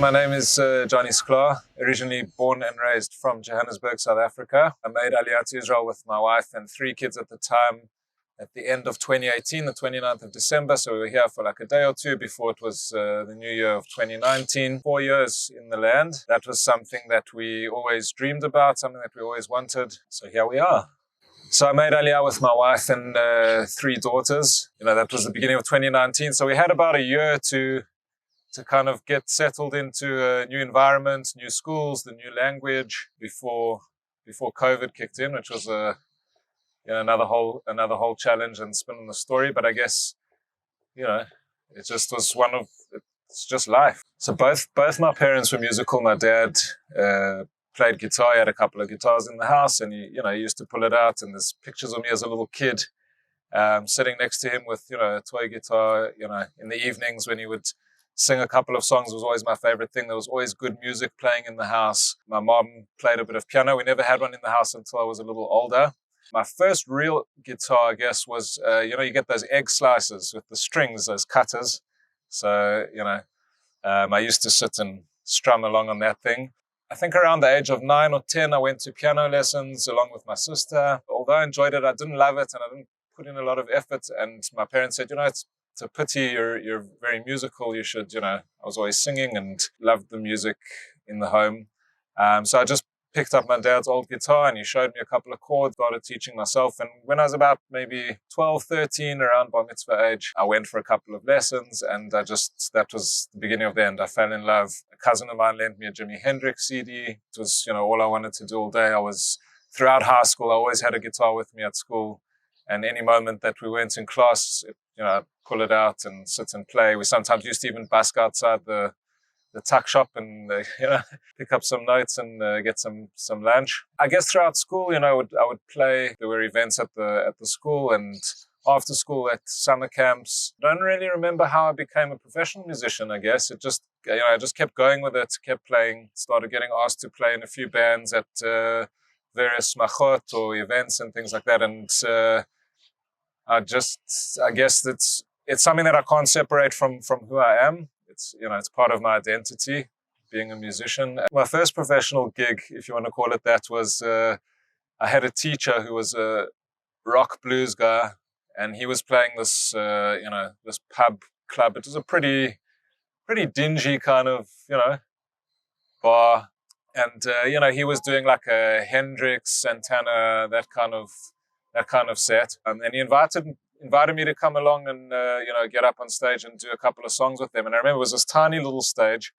My name is Johnny Sklar, originally born and raised from Johannesburg, South Africa. I made Aliyah to Israel with my wife and 3 kids at the time at the end of 2018, the 29th of December. So we were here for like a day or two before it was the new year of 2019. 4 years in the land. That was something that we always dreamed about, something that we always wanted. So here we are. So I made Aliyah with my wife and 3 daughters. That was the beginning of 2019. So we had about a year to kind of get settled into a new environment, new schools, the new language before COVID kicked in, which was another whole challenge and spin in the story. But I guess it just was it's just life. So both my parents were musical. My dad played guitar. He had a couple of guitars in the house, and he used to pull it out. And there's pictures of me as a little kid sitting next to him with a toy guitar. In the evenings when he would sing a couple of songs was always my favorite thing. There was always good music playing in the house. My mom played a bit of piano. We never had one in the house until I was a little older. My first real guitar, I guess, was, you get those egg slices with the strings, those cutters. So, I used to sit and strum along on that thing. I think around the age of 9 or 10, I went to piano lessons along with my sister. Although I enjoyed it, I didn't love it and I didn't put in a lot of effort. And my parents said, it's a pity you're very musical. You should, I was always singing and loved the music in the home. So I just picked up my dad's old guitar and he showed me a couple of chords, started teaching myself. And when I was about maybe 12, 13, around BarMitzvah age, I went for a couple of lessons and that was the beginning of the end. I fell in love. A cousin of mine lent me a Jimmy Hendrix CD. It was, all I wanted to do all day. Throughout high school, I always had a guitar with me at school. And any moment that we weren't in class, I'd pull it out and sit and play. We sometimes used to even busk outside the tuck shop and pick up some notes and get some lunch. I guess throughout school, I would play. There were events at the school and after school at summer camps. I don't really remember how I became a professional musician. I guess it just I just kept going with it, kept playing. Started getting asked to play in a few bands at various machot or events and things like that. And I guess it's something that I can't separate from who I am. It's it's part of my identity, being a musician. My first professional gig, if you want to call it that, was I had a teacher who was a rock blues guy, and he was playing this this pub club. It was a pretty dingy kind of bar, and he was doing like a Hendrix, Santana, that kind of set, and he invited me to come along and get up on stage and do a couple of songs with them. And I remember it was this tiny little stage.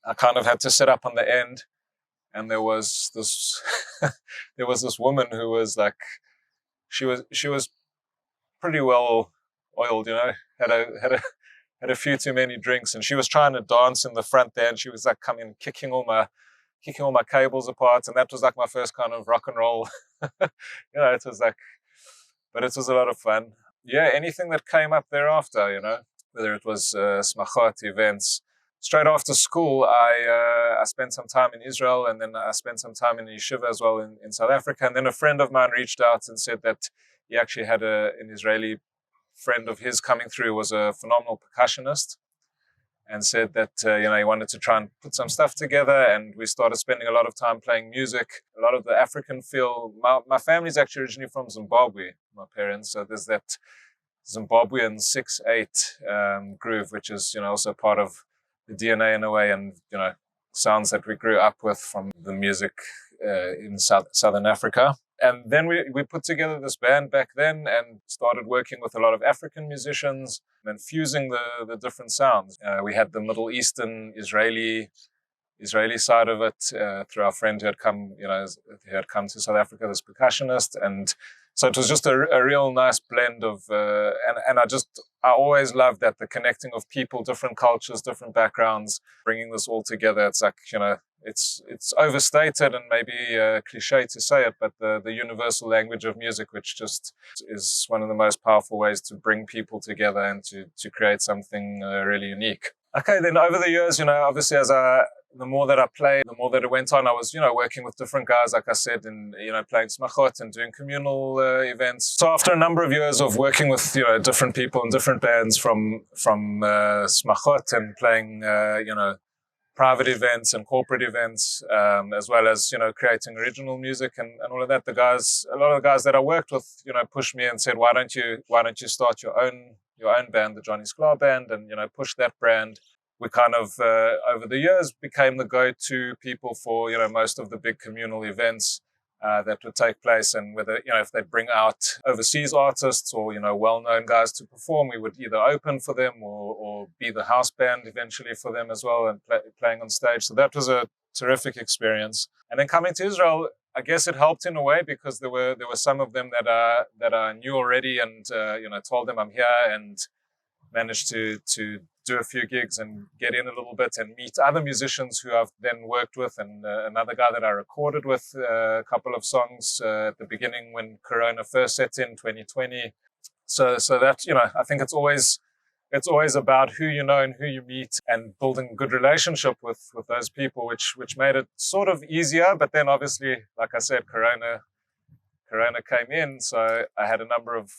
I kind of had to sit up on the end, and there was this woman who was like, she was pretty well oiled, had a few too many drinks, and she was trying to dance in the front there, and she was like coming kicking all my cables apart, and that was like my first kind of rock and roll. It was like, but it was a lot of fun. Yeah, anything that came up thereafter, whether it was smachot, events. Straight after school, I spent some time in Israel, and then I spent some time in yeshiva as well in South Africa. And then a friend of mine reached out and said that he actually had an Israeli friend of his coming through who was a phenomenal percussionist, and said that he wanted to try and put some stuff together. And we started spending a lot of time playing music, a lot of the African feel. My family's actually originally from Zimbabwe, my parents. So there's that Zimbabwean 6/8 groove, which is also part of the DNA in a way, and sounds that we grew up with from the music in Southern Africa. And then we put together this band back then and started working with a lot of African musicians and fusing the different sounds. We had the Middle Eastern, Israeli side of it through our friend who had come, to South Africa, this percussionist. And so it was just a real nice blend of, and I always loved that, the connecting of people, different cultures, different backgrounds, bringing this all together. It's like, it's overstated and maybe cliche to say it, but the universal language of music, which just is one of the most powerful ways to bring people together and to create something really unique. Okay, then over the years, obviously the more that I played, the more that it went on. I was, working with different guys, like I said, and, playing smachot and doing communal events. So after a number of years of working with, different people and different bands from smachot and playing, private events and corporate events, as well as, creating original music and all of that. A lot of the guys that I worked with, pushed me and said, why don't you start your own band, the Johnny Sklar band, and, push that brand. We kind of, over the years, became the go-to people for, most of the big communal events that would take place. And whether, if they bring out overseas artists or, well-known guys to perform, we would either open for them or be the house band eventually for them as well, and playing on stage. So that was a terrific experience. And then coming to Israel, I guess it helped in a way, because there were some of them that I knew already, and told them I'm here, and managed to do a few gigs and get in a little bit and meet other musicians who I've then worked with, and another guy that I recorded with a couple of songs at the beginning when Corona first set in 2020. So that, I think it's always about who you know and who you meet, and building a good relationship with those people, which made it sort of easier. But then obviously, like I said, Corona came in, so I had a number of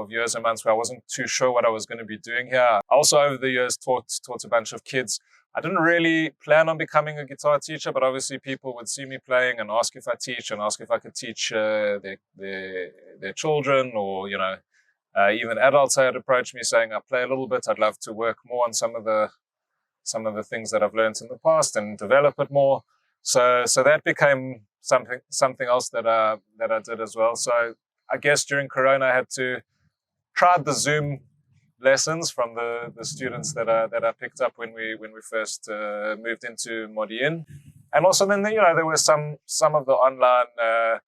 years and months where I wasn't too sure what I was going to be doing here. I also, over the years, taught a bunch of kids. I didn't really plan on becoming a guitar teacher, but obviously people would see me playing and ask if I teach, and ask if I could teach their children, or even adults had approached me saying, I play a little bit, I'd love to work more on some of the things that I've learned in the past and develop it more. So that became something else that I did as well. So I guess during Corona I had to tried the Zoom lessons from the students that I picked up when we first moved into Modi'in. And also then, there were some of the online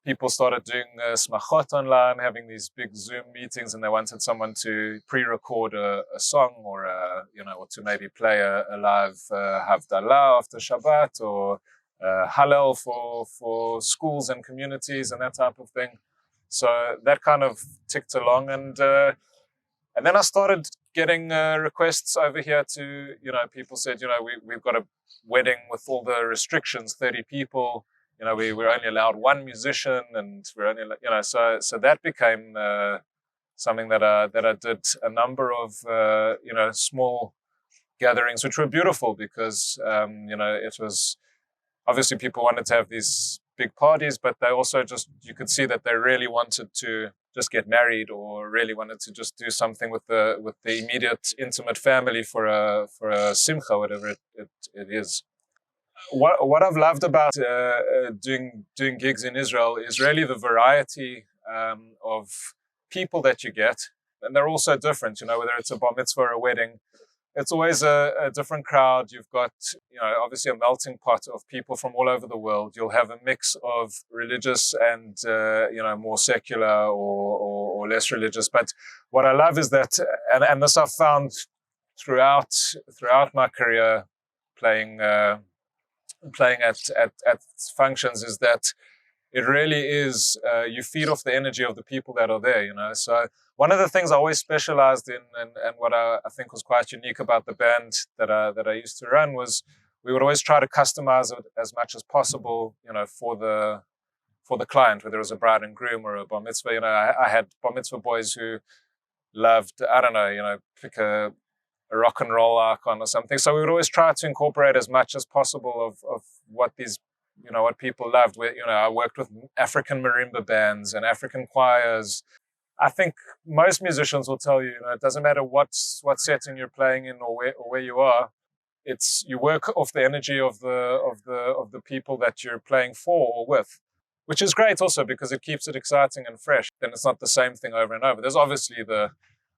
people started doing smachot online, having these big Zoom meetings, and they wanted someone to pre-record a song, or or to maybe play a live Havdalah after Shabbat, or Hallel for schools and communities and that type of thing. So that kind of ticked along, and then I started getting requests over here to, people said, we've got a wedding with all the restrictions, 30 people. We're only allowed one musician, and we're only, so that became something that I did a number of, small gatherings, which were beautiful, because, it was obviously people wanted to have these big parties, but they also you could see that they really wanted to just get married, or really wanted to just do something with the immediate intimate family for a simcha, whatever it is. What I've loved about doing gigs in Israel is really the variety of people that you get, and they're also different. Whether it's a bar mitzvah or a wedding, it's always a different crowd. You've got, obviously a melting pot of people from all over the world. You'll have a mix of religious and, more secular or less religious. But what I love is that, and this I've found throughout my career playing at functions, is that it really is, you feed off the energy of the people that are there, So one of the things I always specialized in, and what I think was quite unique about the band that I used to run, was we would always try to customize it as much as possible, for the client, whether it was a bride and groom or a bar mitzvah. I had bar mitzvah boys who loved, I don't know, pick a rock and roll icon or something. So we would always try to incorporate as much as possible of what these, what people loved. I worked with African marimba bands and African choirs. I think most musicians will tell you, it doesn't matter what setting you're playing in or where you are. It's, you work off the energy of the people that you're playing for or with, which is great also because it keeps it exciting and fresh. And it's not the same thing over and over. There's obviously the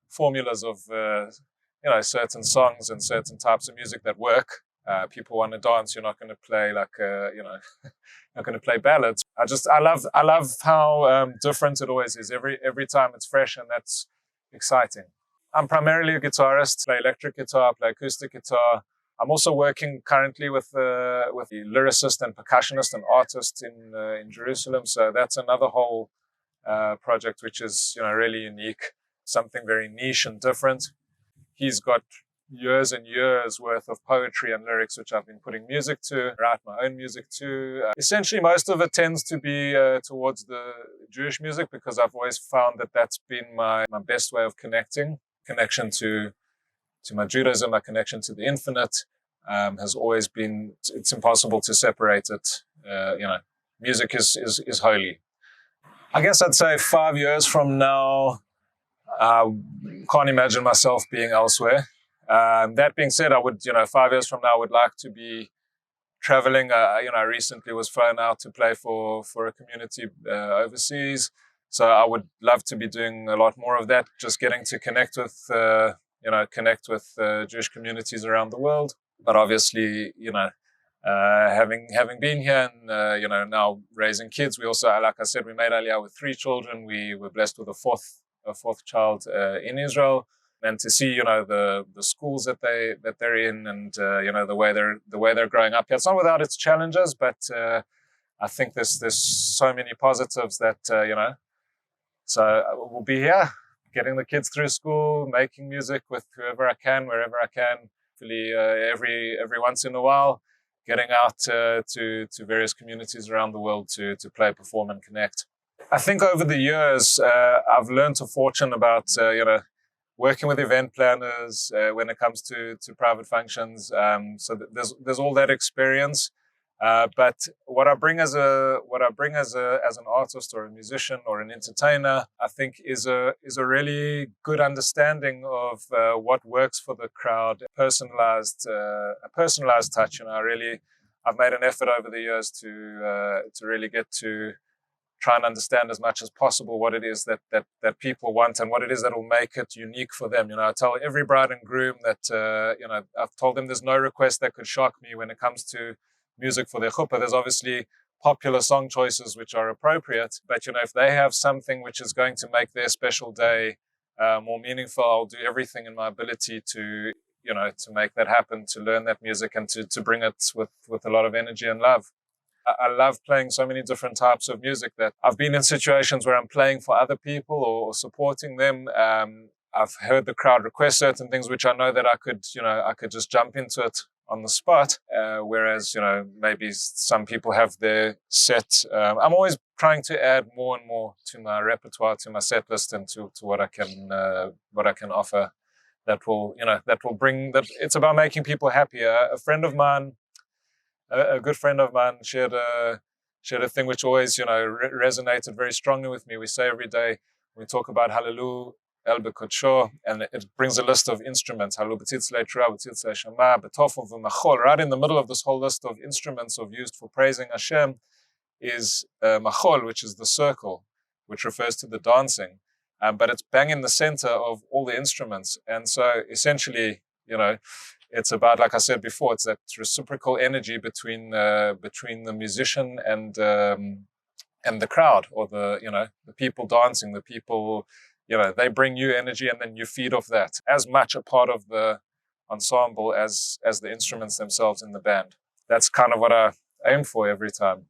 formulas of certain songs and certain types of music that work. People want to dance. You're not going to play like not going to play ballads. I love how different it always is. Every time it's fresh, and that's exciting. I'm primarily a guitarist. Play electric guitar, play acoustic guitar. I'm also working currently with the lyricist and percussionist and artist in Jerusalem. So that's another whole project which is really unique, something very niche and different. He's got years and years worth of poetry and lyrics, which I've been putting music to, write my own music to. Essentially, most of it tends to be towards the Jewish music, because I've always found that that's been my best way of connection to my Judaism, my connection to the infinite. has always been, it's impossible to separate it. Music is holy. I guess I'd say 5 years from now, I can't imagine myself being elsewhere. That being said, I would, 5 years from now, I would like to be traveling. I recently was flown out to play for a community overseas. So I would love to be doing a lot more of that, just getting to connect with, Jewish communities around the world. But obviously, having been here and, now raising kids, we also, like I said, we made Aliyah with 3 children. We were blessed with a fourth child in Israel. And to see, the schools that they're in, and the way they're growing up. It's not without its challenges, but I think there's so many positives that So we'll be here, getting the kids through school, making music with whoever I can, wherever I can. Hopefully, every once in a while, getting out to various communities around the world to play, perform, and connect. I think over the years, I've learned a fortune about working with event planners when it comes to private functions. So there's all that experience. But what I bring as an artist or a musician or an entertainer, I think is a really good understanding of what works for the crowd, a personalized touch. I've made an effort over the years to really get to try and understand as much as possible what it is that people want and what it is that will make it unique for them. I tell every bride and groom that, I've told them there's no request that could shock me when it comes to music for their chuppah. There's obviously popular song choices which are appropriate, but, if they have something which is going to make their special day more meaningful, I'll do everything in my ability to make that happen, to learn that music and to bring it with a lot of energy and love. I love playing so many different types of music that I've been in situations where I'm playing for other people or supporting them. I've heard the crowd request certain things which I know that I could just jump into it on the spot. Whereas, maybe some people have their set. I'm always trying to add more and more to my repertoire, to my set list, and to what I can offer. That will bring that. It's about making people happier. A good friend of mine shared a thing which always, resonated very strongly with me. We say every day, we talk about Hallelujah, El Bekodsho, and it brings a list of instruments. Hallelujah, B'titzlei Torah, B'titzlei Shema, B'tofel V'machol. Right in the middle of this whole list of instruments used for praising Hashem is machol, which is the circle, which refers to the dancing. But it's bang in the center of all the instruments. And so essentially, it's about, like I said before, it's that reciprocal energy between the musician and the crowd, or the people dancing, the people, they bring you energy and then you feed off that, as much a part of the ensemble as the instruments themselves in the band. That's kind of what I aim for every time.